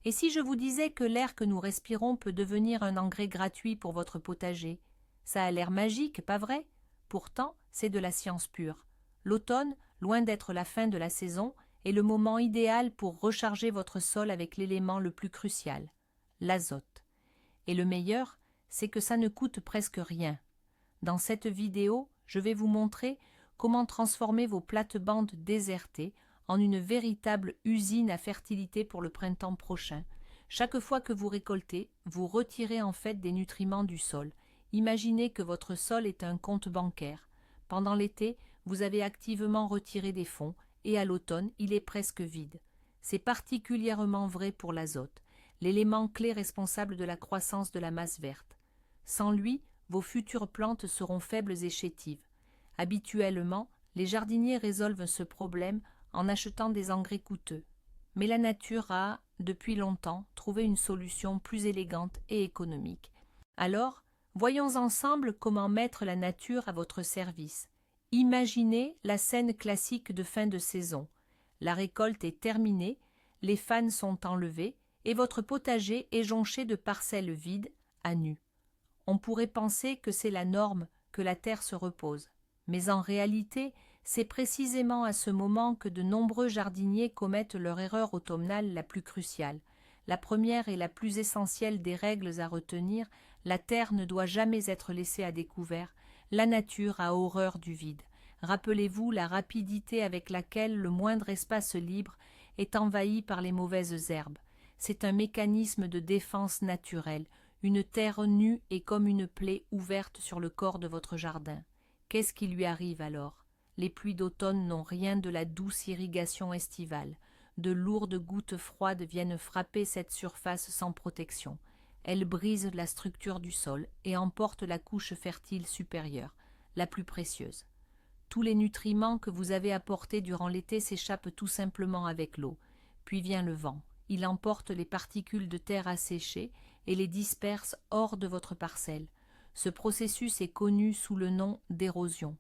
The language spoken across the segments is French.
Et si je vous disais que l'air que nous respirons peut devenir un engrais gratuit pour votre potager? Ça a l'air magique, pas vrai? Pourtant, c'est de la science pure. L'automne, loin d'être la fin de la saison, est le moment idéal pour recharger votre sol avec l'élément le plus crucial, l'azote. Et le meilleur, c'est que ça ne coûte presque rien. Dans cette vidéo, je vais vous montrer comment transformer vos plates-bandes désertées en une véritable usine à fertilité pour le printemps prochain. Chaque fois que vous récoltez, vous retirez en fait des nutriments du sol. Imaginez que votre sol est un compte bancaire. Pendant l'été, vous avez activement retiré des fonds et à l'automne, il est presque vide. C'est particulièrement vrai pour l'azote, l'élément clé responsable de la croissance de la masse verte. Sans lui, vos futures plantes seront faibles et chétives. Habituellement, les jardiniers résolvent ce problème en achetant des engrais coûteux. Mais la nature a, depuis longtemps, trouvé une solution plus élégante et économique. Alors, voyons ensemble comment mettre la nature à votre service. Imaginez la scène classique de fin de saison. La récolte est terminée, les fans sont enlevés et votre potager est jonché de parcelles vides, à nu. On pourrait penser que c'est la norme, que la terre se repose. Mais en réalité, c'est précisément à ce moment que de nombreux jardiniers commettent leur erreur automnale la plus cruciale. La première et la plus essentielle des règles à retenir, la terre ne doit jamais être laissée à découvert. La nature a horreur du vide. Rappelez-vous la rapidité avec laquelle le moindre espace libre est envahi par les mauvaises herbes. C'est un mécanisme de défense naturelle. Une terre nue est comme une plaie ouverte sur le corps de votre jardin. Qu'est-ce qui lui arrive alors? Les pluies d'automne n'ont rien de la douce irrigation estivale. De lourdes gouttes froides viennent frapper cette surface sans protection. Elles brisent la structure du sol et emportent la couche fertile supérieure, la plus précieuse. Tous les nutriments que vous avez apportés durant l'été s'échappent tout simplement avec l'eau. Puis vient le vent. Il emporte les particules de terre asséchées et les disperse hors de votre parcelle. Ce processus est connu sous le nom d'érosion.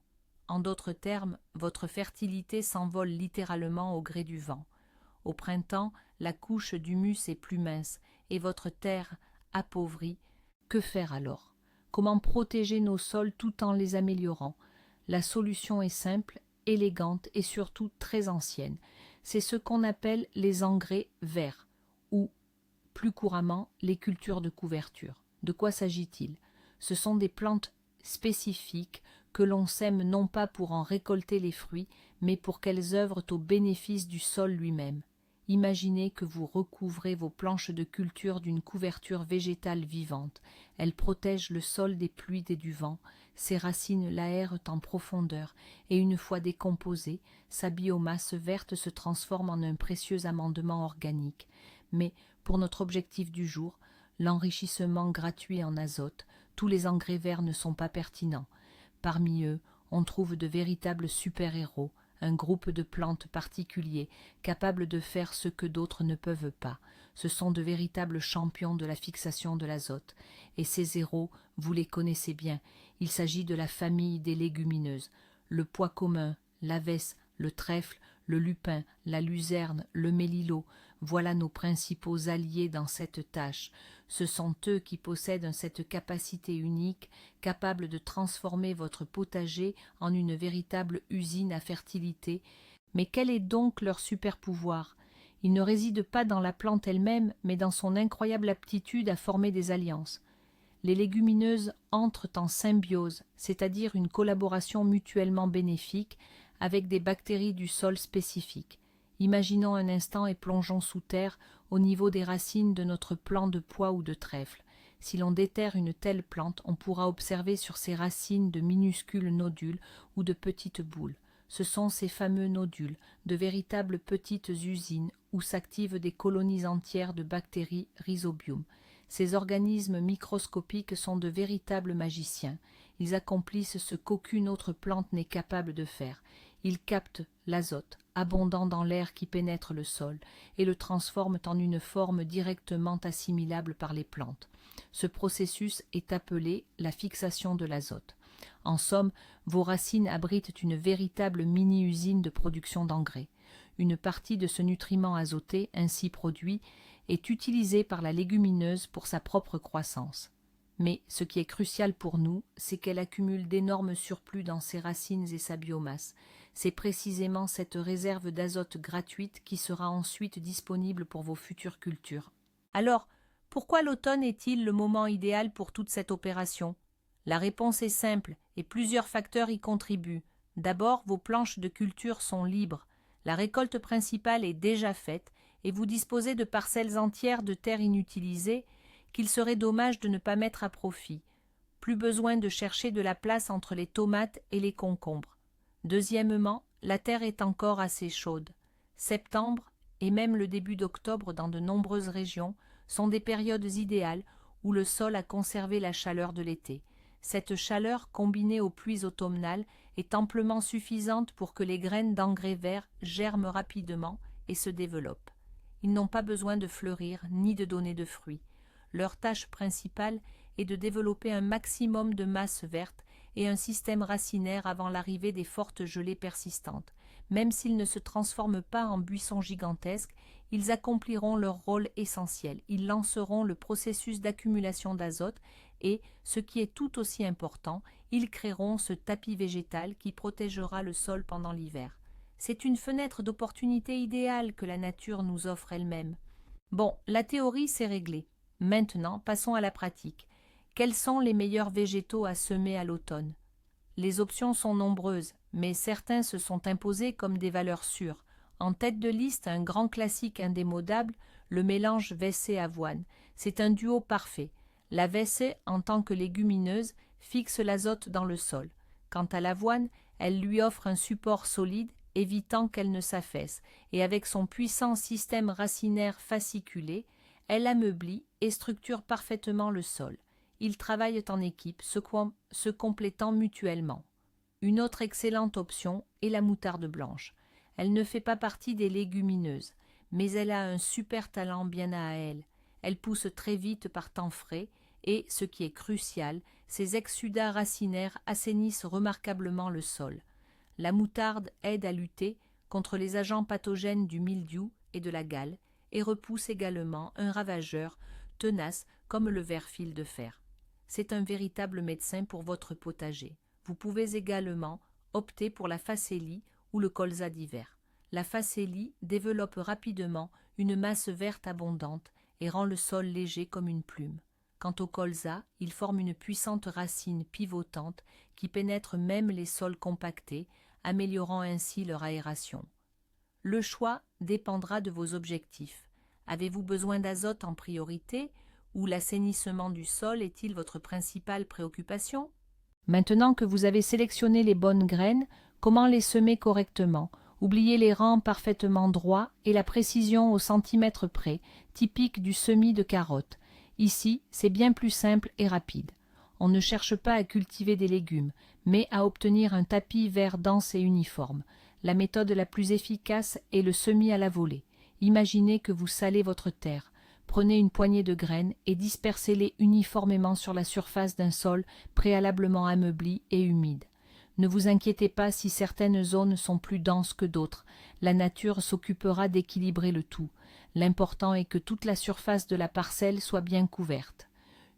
En d'autres termes, votre fertilité s'envole littéralement au gré du vent. Au printemps, la couche d'humus est plus mince et votre terre appauvrie. Que faire alors? Comment protéger nos sols tout en les améliorant? La solution est simple, élégante et surtout très ancienne. C'est ce qu'on appelle les engrais verts, ou, plus couramment, les cultures de couverture. De quoi s'agit-il? Ce sont des plantes spécifiques que l'on sème non pas pour en récolter les fruits, mais pour qu'elles œuvrent au bénéfice du sol lui-même. Imaginez que vous recouvrez vos planches de culture d'une couverture végétale vivante. Elle protège le sol des pluies et du vent, ses racines l'aèrent en profondeur, et une fois décomposée, sa biomasse verte se transforme en un précieux amendement organique. Mais, pour notre objectif du jour, l'enrichissement gratuit en azote, tous les engrais verts ne sont pas pertinents. Parmi eux, on trouve de véritables super-héros, un groupe de plantes particuliers, capables de faire ce que d'autres ne peuvent pas. Ce sont de véritables champions de la fixation de l'azote. Et ces héros, vous les connaissez bien. Il s'agit de la famille des légumineuses. Le pois commun, l'aves, le trèfle, le lupin, la luzerne, le mélilot, voilà nos principaux alliés dans cette tâche. Ce sont eux qui possèdent cette capacité unique, capable de transformer votre potager en une véritable usine à fertilité. Mais quel est donc leur super-pouvoir? Il ne réside pas dans la plante elle-même, mais dans son incroyable aptitude à former des alliances. Les légumineuses entrent en symbiose, c'est-à-dire une collaboration mutuellement bénéfique, avec des bactéries du sol spécifiques. Imaginons un instant et plongeons sous terre au niveau des racines de notre plant de pois ou de trèfle. Si l'on déterre une telle plante, on pourra observer sur ses racines de minuscules nodules ou de petites boules. Ce sont ces fameux nodules, de véritables petites usines où s'activent des colonies entières de bactéries rhizobium. Ces organismes microscopiques sont de véritables magiciens. Ils accomplissent ce qu'aucune autre plante n'est capable de faire. Ils captent l'azote, abondant dans l'air qui pénètre le sol, et le transforment en une forme directement assimilable par les plantes. Ce processus est appelé la fixation de l'azote. En somme, vos racines abritent une véritable mini-usine de production d'engrais. Une partie de ce nutriment azoté, ainsi produit, est utilisé par la légumineuse pour sa propre croissance. Mais ce qui est crucial pour nous, c'est qu'elle accumule d'énormes surplus dans ses racines et sa biomasse. C'est précisément cette réserve d'azote gratuite qui sera ensuite disponible pour vos futures cultures. Alors, pourquoi l'automne est-il le moment idéal pour toute cette opération? La réponse est simple et plusieurs facteurs y contribuent. D'abord, vos planches de culture sont libres. La récolte principale est déjà faite et vous disposez de parcelles entières de terres inutilisées qu'il serait dommage de ne pas mettre à profit. Plus besoin de chercher de la place entre les tomates et les concombres. Deuxièmement, la terre est encore assez chaude. Septembre et même le début d'octobre dans de nombreuses régions sont des périodes idéales où le sol a conservé la chaleur de l'été. Cette chaleur, combinée aux pluies automnales, est amplement suffisante pour que les graines d'engrais verts germent rapidement et se développent. Ils n'ont pas besoin de fleurir ni de donner de fruits. Leur tâche principale est de développer un maximum de masse verte et un système racinaire avant l'arrivée des fortes gelées persistantes. Même s'ils ne se transforment pas en buissons gigantesques, ils accompliront leur rôle essentiel. Ils lanceront le processus d'accumulation d'azote et, ce qui est tout aussi important, ils créeront ce tapis végétal qui protégera le sol pendant l'hiver. C'est une fenêtre d'opportunité idéale que la nature nous offre elle-même. Bon, la théorie c'est réglé. Maintenant, passons à la pratique. Quels sont les meilleurs végétaux à semer à l'automne? Les options sont nombreuses, mais certains se sont imposés comme des valeurs sûres. En tête de liste, un grand classique indémodable, le mélange Vesset-avoine. C'est un duo parfait. La Vesset, en tant que légumineuse, fixe l'azote dans le sol. Quant à l'avoine, elle lui offre un support solide, évitant qu'elle ne s'affaisse, et avec son puissant système racinaire fasciculé, elle ameublit et structure parfaitement le sol. Ils travaillent en équipe, se complétant mutuellement. Une autre excellente option est la moutarde blanche. Elle ne fait pas partie des légumineuses, mais elle a un super talent bien à elle. Elle pousse très vite par temps frais et, ce qui est crucial, ses exsudats racinaires assainissent remarquablement le sol. La moutarde aide à lutter contre les agents pathogènes du mildiou et de la gale et repousse également un ravageur tenace comme le ver-fil de fer. C'est un véritable médecin pour votre potager. Vous pouvez également opter pour la facélie ou le colza d'hiver. La facélie développe rapidement une masse verte abondante et rend le sol léger comme une plume. Quant au colza, il forme une puissante racine pivotante qui pénètre même les sols compactés, améliorant ainsi leur aération. Le choix dépendra de vos objectifs. Avez-vous besoin d'azote en priorité ou l'assainissement du sol est-il votre principale préoccupation? Maintenant que vous avez sélectionné les bonnes graines, comment les semer correctement? Oubliez les rangs parfaitement droits et la précision au centimètre près, typique du semis de carottes. Ici, c'est bien plus simple et rapide. On ne cherche pas à cultiver des légumes, mais à obtenir un tapis vert dense et uniforme. La méthode la plus efficace est le semis à la volée. Imaginez que vous salez votre terre. Prenez une poignée de graines et dispersez-les uniformément sur la surface d'un sol préalablement ameubli et humide. Ne vous inquiétez pas si certaines zones sont plus denses que d'autres. La nature s'occupera d'équilibrer le tout. L'important est que toute la surface de la parcelle soit bien couverte.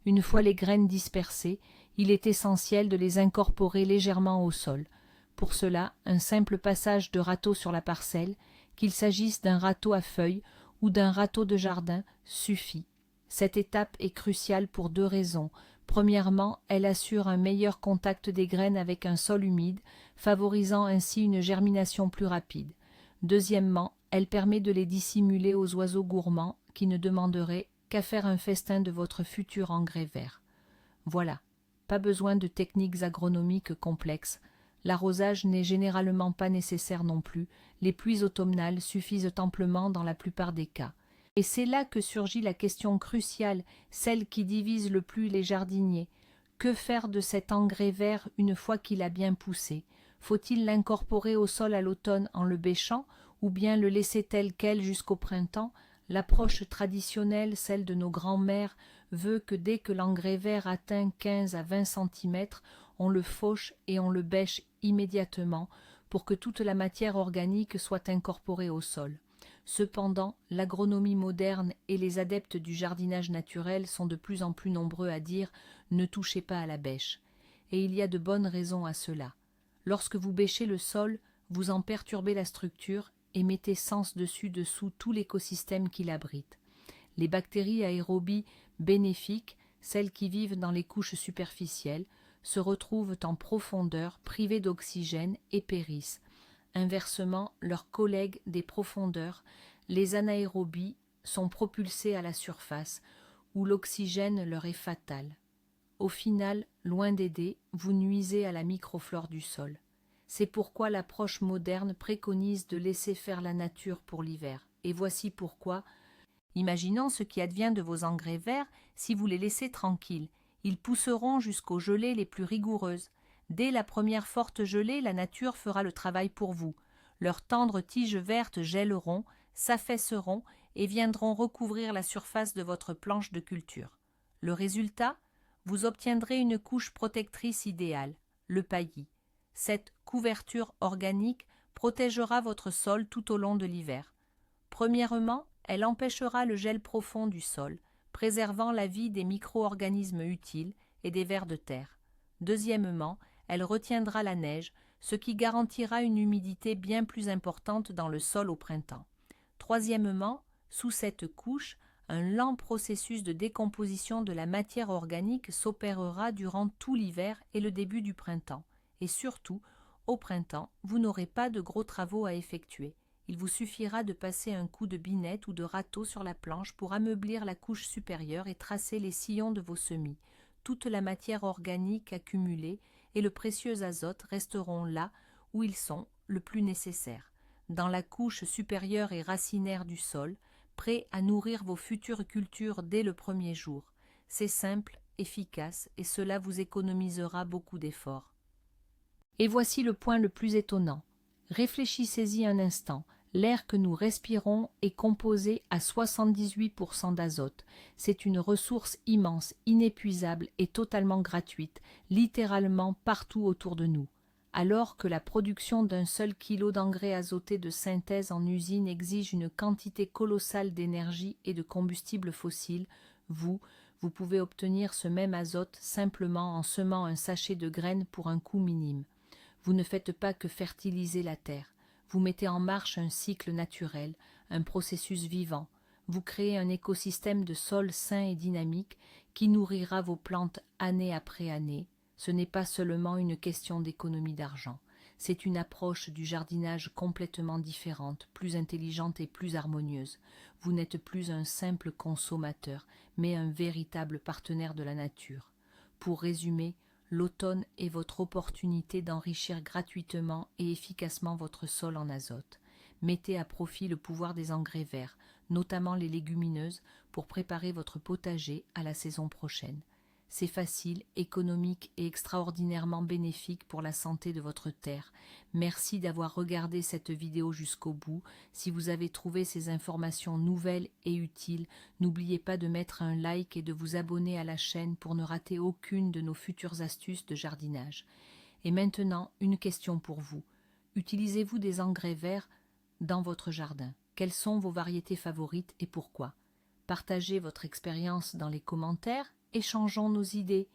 Une fois les graines dispersées, il est essentiel de les incorporer légèrement au sol. Pour cela, un simple passage de râteau sur la parcelle, qu'il s'agisse d'un râteau à feuilles ou d'un râteau de jardin, suffit. Cette étape est cruciale pour deux raisons. Premièrement, elle assure un meilleur contact des graines avec un sol humide, favorisant ainsi une germination plus rapide. Deuxièmement, elle permet de les dissimuler aux oiseaux gourmands qui ne demanderaient qu'à faire un festin de votre futur engrais vert. Voilà, pas besoin de techniques agronomiques complexes. L'arrosage n'est généralement pas nécessaire non plus, les pluies automnales suffisent amplement dans la plupart des cas. Et c'est là que surgit la question cruciale, celle qui divise le plus les jardiniers. Que faire de cet engrais vert une fois qu'il a bien poussé? Faut-il l'incorporer au sol à l'automne en le bêchant, ou bien le laisser tel quel jusqu'au printemps? L'approche traditionnelle, celle de nos grands-mères, veut que dès que l'engrais vert atteint 15 à 20 cm, on le fauche et on le bêche immédiatement pour que toute la matière organique soit incorporée au sol. Cependant, l'agronomie moderne et les adeptes du jardinage naturel sont de plus en plus nombreux à dire « ne touchez pas à la bêche ». Et il y a de bonnes raisons à cela. Lorsque vous bêchez le sol, vous en perturbez la structure et mettez sens dessus-dessous tout l'écosystème qui l'abrite. Les bactéries aérobies bénéfiques, celles qui vivent dans les couches superficielles, se retrouvent en profondeur, privées d'oxygène et périssent. Inversement, leurs collègues des profondeurs, les anaérobies, sont propulsés à la surface, où l'oxygène leur est fatal. Au final, loin d'aider, vous nuisez à la microflore du sol. C'est pourquoi l'approche moderne préconise de laisser faire la nature pour l'hiver. Et voici pourquoi. Imaginons ce qui advient de vos engrais verts si vous les laissez tranquilles. Ils pousseront jusqu'aux gelées les plus rigoureuses. Dès la première forte gelée, la nature fera le travail pour vous. Leurs tendres tiges vertes gèleront, s'affaisseront et viendront recouvrir la surface de votre planche de culture. Le résultat ? Vous obtiendrez une couche protectrice idéale, le paillis. Cette couverture organique protégera votre sol tout au long de l'hiver. Premièrement, elle empêchera le gel profond du sol, préservant la vie des micro-organismes utiles et des vers de terre. Deuxièmement, elle retiendra la neige, ce qui garantira une humidité bien plus importante dans le sol au printemps. Troisièmement, sous cette couche, un lent processus de décomposition de la matière organique s'opérera durant tout l'hiver et le début du printemps. Et surtout, au printemps, vous n'aurez pas de gros travaux à effectuer. Il vous suffira de passer un coup de binette ou de râteau sur la planche pour ameublir la couche supérieure et tracer les sillons de vos semis. Toute la matière organique accumulée et le précieux azote resteront là où ils sont le plus nécessaires, dans la couche supérieure et racinaire du sol, prêt à nourrir vos futures cultures dès le premier jour. C'est simple, efficace, et cela vous économisera beaucoup d'efforts. Et voici le point le plus étonnant. Réfléchissez-y un instant. L'air que nous respirons est composé à 78% d'azote. C'est une ressource immense, inépuisable et totalement gratuite, littéralement partout autour de nous. Alors que la production d'un seul kilo d'engrais azoté de synthèse en usine exige une quantité colossale d'énergie et de combustible fossile, vous pouvez obtenir ce même azote simplement en semant un sachet de graines pour un coût minime. Vous ne faites pas que fertiliser la terre. Vous mettez en marche un cycle naturel, un processus vivant. Vous créez un écosystème de sol sain et dynamique qui nourrira vos plantes année après année. Ce n'est pas seulement une question d'économie d'argent. C'est une approche du jardinage complètement différente, plus intelligente et plus harmonieuse. Vous n'êtes plus un simple consommateur, mais un véritable partenaire de la nature. Pour résumer, l'automne est votre opportunité d'enrichir gratuitement et efficacement votre sol en azote. Mettez à profit le pouvoir des engrais verts, notamment les légumineuses, pour préparer votre potager à la saison prochaine. C'est facile, économique et extraordinairement bénéfique pour la santé de votre terre. Merci d'avoir regardé cette vidéo jusqu'au bout. Si vous avez trouvé ces informations nouvelles et utiles, n'oubliez pas de mettre un like et de vous abonner à la chaîne pour ne rater aucune de nos futures astuces de jardinage. Et maintenant, une question pour vous. Utilisez-vous des engrais verts dans votre jardin? Quelles sont vos variétés favorites et pourquoi? Partagez votre expérience dans les commentaires. Échangeons nos idées.